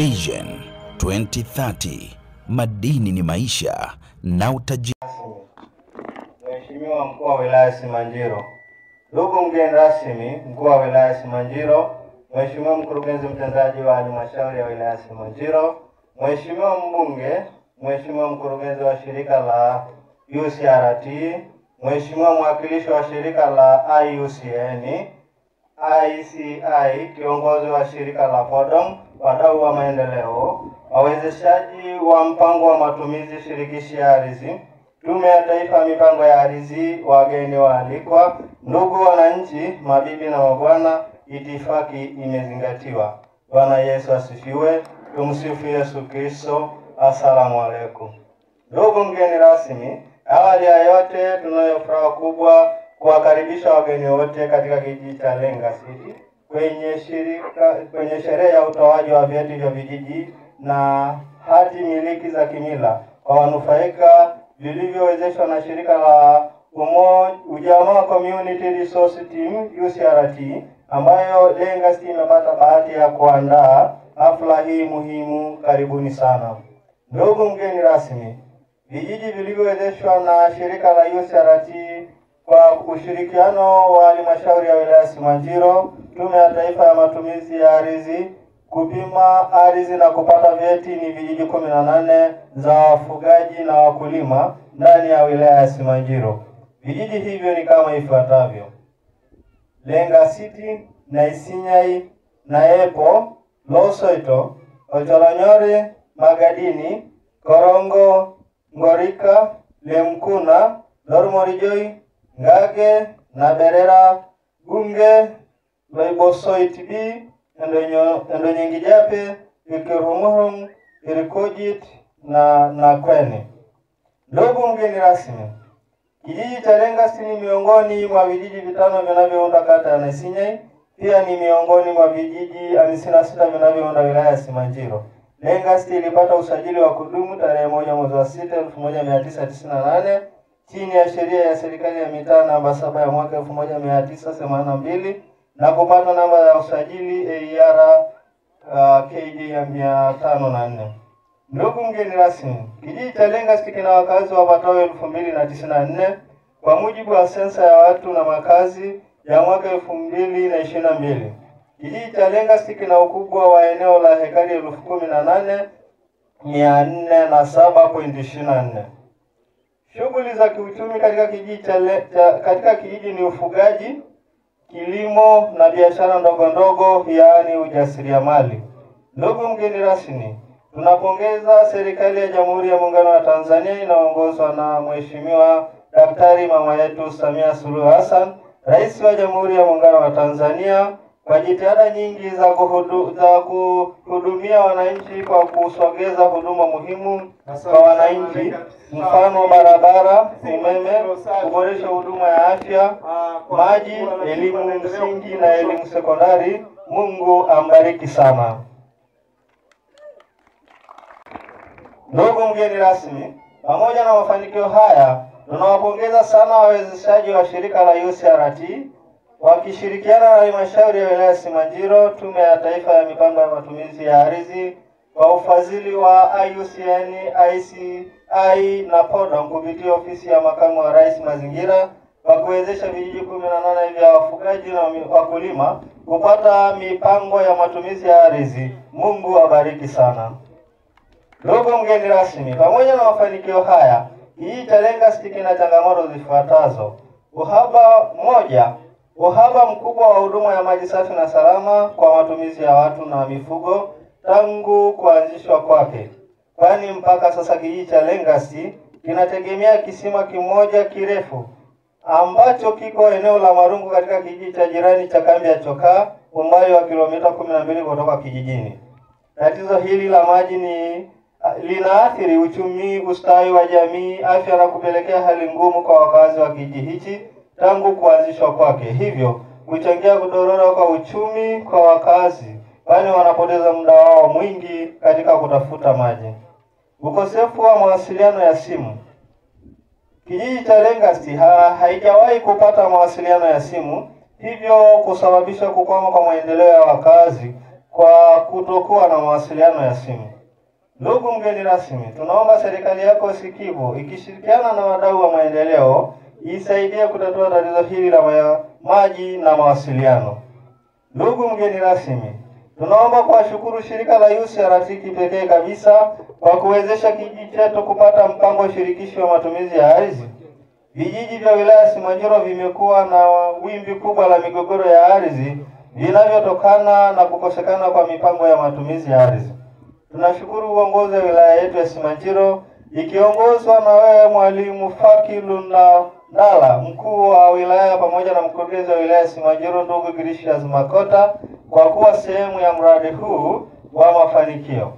Vision 2030, madini ni maisha na utajiri. Mheshimiwa Mkuu wa Wilaya Simanjiro, ndugu mgeni rasmi Mkuu wa Wilaya Simanjiro, Mheshimiwa Mkurugenzi Mtendaji wa Halmashauri ya Wilaya Simanjiro, Mheshimiwa Mbunge, Mheshimiwa Mkurugenzi wa Shirika la UCRT, Mheshimiwa Mwakilishi wa Shirika la IUCN, ICI, Kiongozi wa Shirika la PODOM, wadau wa maendeleo, wawezeshaji wa mpango wa matumizi shirikishi ya ardhi, Tume ya Taifa ya Mipango ya Ardhi, wageni waalikwa, ndugu wananchi, mabibi na mabwana, itifaki imezingatiwa. Bwana Yesu asifiwe. Tumsifu Yesu Kristo. Asalamu alaykum. Ndugu mgeni rasmi, awali ya yote tunayo furaha kubwa kuwakaribisha wageni wote katika kijiji cha Lenga City kwenye sherehe ya utoaji wa vyeti vya vijiji na hati miliki za kimila kwa wanufaika vilivyowezeshwa na shirika la Ujamaa Community Resource Team UCRT, ambayo Lenga City imepata bahati ya kuandaa hafla hii muhimu. Karibuni sana. Ndugu mgeni rasmi, vijiji vilivyowezeshwa na shirika la UCRT kwa ushirikiano wa Halmashauri ya Wilaya Simanjiro, Tume ya Taifa ya Matumizi ya Ardhi, kupima ardhi na kupata vyeti ni vijiji 18 za wafugaji na wakulima ndani ya wilaya ya Simanjiro. Vijiji hivyo ni kama ifuatavyo: Lenga City, Naisinyai, Naepo, Losoito, Ojolonyore, Magadini, Korongo, Ngorika, Lemkuna, Lormorijoi, Ngage, Naberera, Gunge, Loibosoit B, Endonyengijape, Ikirumurum, Irikojit na Kwene. Ndugu mgeni rasmi, kijiji cha Lenga City ni miongoni mwa vijiji vitano vinavyounda kata ya Naisinyai. Pia ni miongoni mwa vijiji 56 vinavyounda wilaya ya Simanjiro. Lenga City ilipata usajili wa kudumu tarehe 1 mwezi wa 6 1998 chini ya sheria ya serikali ya mitaa namba 7 ya mwaka 1982 na kupata namba ya usajili AER KD ya 504. Ndugu mgeni rasmi, kijiji cha Lenga City kina wakazi wapatao 2094 kwa mujibu wa sensa ya watu na makazi ya mwaka 2022. Kijiji cha Lenga City kina ukubwa wa eneo la hekari 18,407.24. Shughuli za kiuchumi katika kijiji ni ufugaji, kilimo na biashara ndogo ndogo, yaani ujasiriamali. Ndugu mgeni rasmi, tunapongeza serikali ya Jamhuri ya Muungano wa Tanzania inaongozwa na Mheshimiwa Daktari mama yetu Samia Suluhu Hassan, Rais wa Jamhuri ya Muungano wa Tanzania, kwa jitihada nyingi za kuhudumia wananchi kwa kusogeza huduma muhimu kwa wananchi, mfano barabara, umeme, kuboresha huduma ya afya, maji, elimu msingi na elimu sekondari. Mungu ambariki sana. Ndugu mgeni rasmi, pamoja na mafanikio haya, tunawapongeza sana wawezeshaji wa shirika la UCRT wakishirikiana na Halmashauri ya Wilaya Simanjiro, Tume ya Taifa ya Mipango ya Matumizi ya Ardhi kwa ufadhili wa IUCN, ICI na PODOM kupitia ofisi ya Makamu wa Rais Mazingira, kwa kuwezesha vijiji 18 vya wafugaji na wakulima kupata mipango ya matumizi ya ardhi. Mungu abariki sana. Ndugu mgeni rasmi, pamoja na mafanikio haya, kijiji cha Lenga City kina changamoto zifuatazo: uhaba mkubwa wa huduma ya maji safi na salama kwa matumizi ya watu na mifugo tangu kuanzishwa kwake, kwani mpaka sasa kijiji cha Lenga City kinategemea kisima kimoja kirefu ambacho kiko eneo la Marungu katika kijiji cha jirani cha Kambi ya Chokaa, umbali wa kilomita 12 kutoka kijijini. Tatizo hili la maji linaathiri uchumi, ustawi wa jamii, afya na kupelekea hali ngumu kwa wakazi wa kijiji hichi tangu kuanzishwa kwake, hivyo kuchangia kudorora kwa uchumi kwa wakazi, kwani wanapoteza muda wao mwingi katika kutafuta maji. Ukosefu wa mawasiliano ya simu. Kijiji cha Lenga City haijawahi kupata mawasiliano ya simu, hivyo kusababisha kukwama kwa maendeleo ya wakazi kwa kutokuwa na mawasiliano ya simu. Ndugu mgeni rasmi, tunaomba serikali yako sikivu ikishirikiana na wadau wa maendeleo isaidie kutatua tatizo hili la maji na mawasiliano. Ndugu mgeni rasmi, tunaomba kuwashukuru shirika la UCRT kipekee kabisa kwa kuwezesha kijiji chetu kupata mpango shirikishi wa matumizi ya ardhi. Vijiji vya wilaya Simanjiro vimekuwa na wimbi kubwa la migogoro ya ardhi vinavyotokana na kukosekana kwa mipango ya matumizi ya ardhi. Tunashukuru uongozi wa wilaya yetu ya Simanjiro ikiongozwa na wewe Mwalimu Faki Ndala, mkuu wa wilaya, pamoja na mkurugenzi wa wilaya Simanjiro ndugu Gracious Makota, kwa kuwa sehemu ya mradi huu wa mafanikio.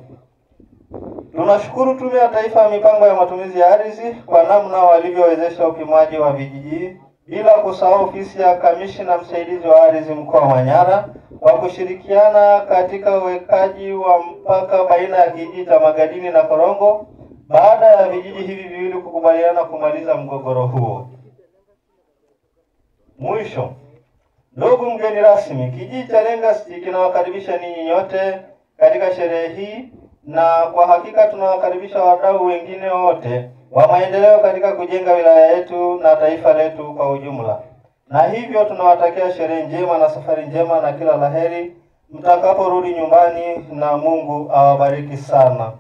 Tunashukuru Tume ya Taifa ya Mipango ya Matumizi ya Ardhi kwa namna walivyowezesha upimaji wa vijiji, bila kusahau ofisi ya kamishna msaidizi wa ardhi mkoa wa Manyara kwa kushirikiana katika uwekaji wa mpaka baina ya kijiji cha Magadini na Korongo baada ya vijiji hivi viwili kukubaliana kumaliza mgogoro huo. Mwisho, ndugu mgeni rasmi, kijiji cha Lengasti kinawakaribisha ninyi nyote katika sherehe hii, na kwa hakika tunawakaribisha wadau wengine wote wa maendeleo katika kujenga wilaya yetu na taifa letu kwa ujumla. Na hivyo tunawatakia sherehe njema na safari njema na kila laheri mtakaporudi nyumbani, na Mungu awabariki sana.